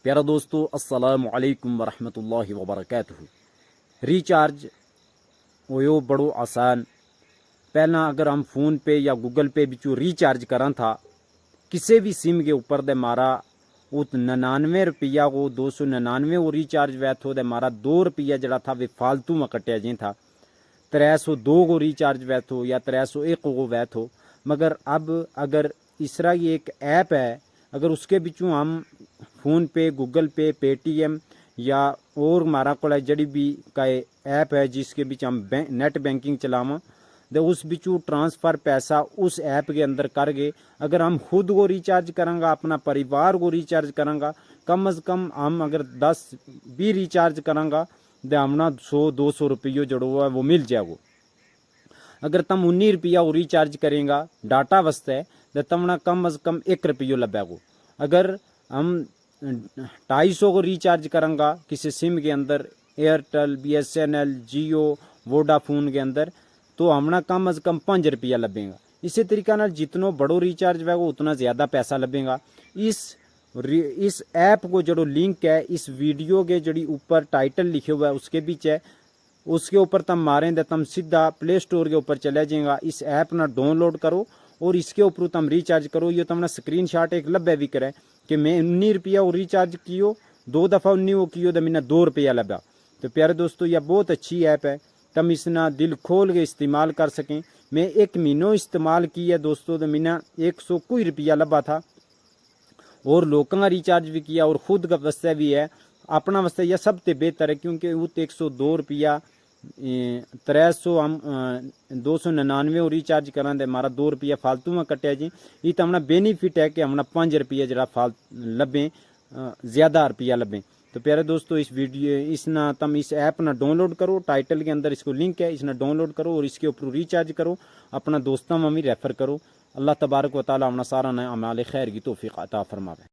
प्यारा दोस्तों, अस्सलामु अलैकुम वरहमतुल्लाहि वबरकातुहू। रिचार्ज होयो बड़ो आसान। पहला अगर हम फ़ोन पे या गूगल पे बिचू रिचार्ज करा था किसी भी सिम के ऊपर दे मारा वो 99 रुपया को 299 वो रिचार्ज वै थो दे मारा 2 रुपया जड़ा था वे फालतू में कटिया जी था। 302 को रिचार्ज वै थो या 301 को वै थो। मगर अब अगर इसरा ये एक ऐप है, अगर उसके बिचू हम फ़ोन पे, गूगल पे, पेटीएम या और हमारा को जड़ी भी का ऐप है जिसके बीच हम नेट बैंकिंग चलावा दे उस बिचू ट्रांसफ़र पैसा उस ऐप के अंदर कर गए। अगर हम खुद को रिचार्ज करांगा, अपना परिवार को रिचार्ज करांगा, कम से कम हम अगर 10-20 रिचार्ज करांगा दे हमना 100-200 रुपये जड़ो है वो मिल जाएगो। अगर तुम 19 रुपया वो रिचार्ज करेंगा डाटा वास्ते तो तमना कम से कम 1 रुपये लबेगो। अगर हम 250 को रिचार्ज करांगा किसी सिम के अंदर, एयरटेल, BSNL, जियो, वोडाफोन के अंदर, तो हमना कम से कम 5 रुपया लबेगा। इसी तरीका नाल जितनो बड़ो रिचार्ज वैगो उतना ज़्यादा पैसा लबेगा। इस ऐप को जो लिंक है इस वीडियो के जड़ी ऊपर टाइटल लिखे हुआ है उसके बीच है, उसके ऊपर तुम मारें तो तुम सीधा प्ले स्टोर के ऊपर चले जाएगा। इस ऐप ना डाउनलोड करो और इसके ऊपर तुम रिचार्ज करो। ये तुमने स्क्रीन शॉट एक लब्बे भी करे कि मैं 19 रुपया वो रिचार्ज कियो, 2 दफ़ा 19 वो कियो तो मैंने 2 रुपया लगा। तो प्यारे दोस्तों, यह बहुत अच्छी ऐप है, तुम इसना दिल खोल के इस्तेमाल कर सकें। मैं 1 महीनों इस्तेमाल की है दोस्तों, तो मैंने 100 कोई रुपया लबा था और लोगों का रिचार्ज भी किया और खुद का वस्ते भी है। अपना वस्ते यह सबसे बेहतर है क्योंकि वो 102 रुपया 300 हम 299 रिचार्ज करा दे मारा 2 रुपया फालतू में कटिया जी। ये तो हमने बेनिफिट है कि हमने 5 रुपया जरा लबें, ज़्यादा रुपया लबें। तो प्यारे दोस्तों, इस वीडियो इसना तुम इस ऐप ना डाउनलोड करो, टाइटल के अंदर इसको लिंक है, इसना डाउनलोड करो और इसके ऊपर रिचार्ज करो, अपना दोस्तों में भी रेफ़र करो। अल्लाह तबारक व तआला हमना सारा ने अमाल खैर की तौफीक अता फरमावे।